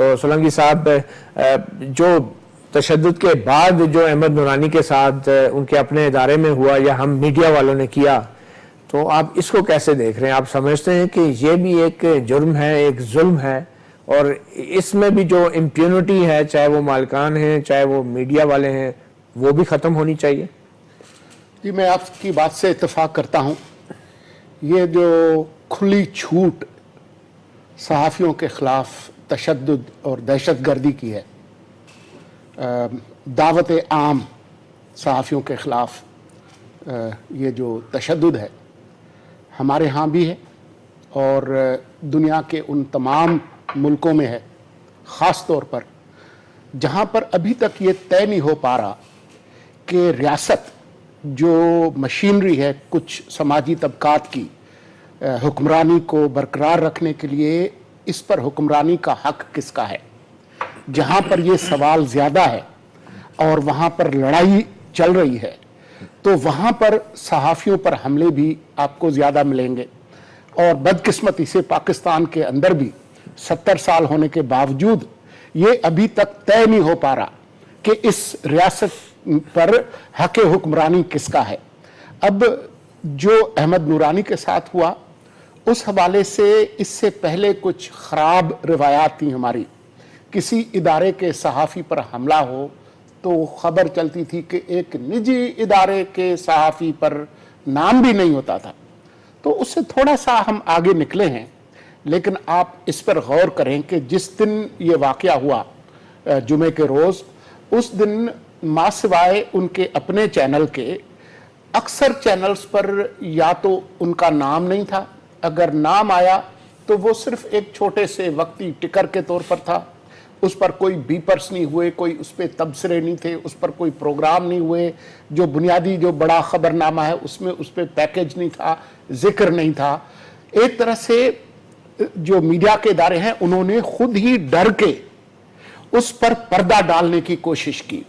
تو سولنگی صاحب جو تشدد کے بعد جو احمد نورانی کے ساتھ ان کے اپنے ادارے میں ہوا یا ہم میڈیا والوں نے کیا، تو آپ اس کو کیسے دیکھ رہے ہیں؟ آپ سمجھتے ہیں کہ یہ بھی ایک جرم ہے، ایک ظلم ہے، اور اس میں بھی جو امپیونٹی ہے، چاہے وہ مالکان ہیں چاہے وہ میڈیا والے ہیں، وہ بھی ختم ہونی چاہیے؟ جی، میں آپ کی بات سے اتفاق کرتا ہوں۔ یہ جو کھلی چھوٹ صحافیوں کے خلاف تشدد اور دہشت گردی کی ہے، دعوت عام صحافیوں کے خلاف یہ جو تشدد ہے، ہمارے ہاں بھی ہے اور دنیا کے ان تمام ملکوں میں ہے، خاص طور پر جہاں پر ابھی تک یہ طے نہیں ہو پا رہا کہ ریاست جو مشینری ہے کچھ سماجی طبقات کی حکمرانی کو برقرار رکھنے کے لیے، اس پر حکمرانی کا حق کس کا ہے۔ جہاں پر یہ سوال زیادہ ہے اور وہاں پر لڑائی چل رہی ہے، تو وہاں پر صحافیوں پر حملے بھی آپ کو زیادہ ملیں گے، اور بدقسمتی سے پاکستان کے اندر بھی 70 سال ہونے کے باوجود یہ ابھی تک طے نہیں ہو پا رہا کہ اس ریاست پر حق حکمرانی کس کا ہے۔ اب جو احمد نورانی کے ساتھ ہوا، اس حوالے سے اس سے پہلے کچھ خراب روایات تھیں ہماری۔ کسی ادارے کے صحافی پر حملہ ہو تو خبر چلتی تھی کہ ایک نجی ادارے کے صحافی پر نام بھی نہیں ہوتا تھا، تو اس سے تھوڑا سا ہم آگے نکلے ہیں۔ لیکن آپ اس پر غور کریں کہ جس دن یہ واقعہ ہوا، جمعے کے روز، اس دن ما سوائے ان کے اپنے چینل کے، اکثر چینلز پر یا تو ان کا نام نہیں تھا، اگر نام آیا تو وہ صرف ایک چھوٹے سے وقتی ٹکر کے طور پر تھا، اس پر کوئی بیپرس نہیں ہوئے، کوئی اس پہ تبصرے نہیں تھے، اس پر کوئی پروگرام نہیں ہوئے، جو بنیادی جو بڑا خبرنامہ ہے اس میں اس پہ پیکج نہیں تھا، ذکر نہیں تھا۔ ایک طرح سے جو میڈیا کے ادارے ہیں انہوں نے خود ہی ڈر کے اس پر پردہ ڈالنے کی کوشش کی۔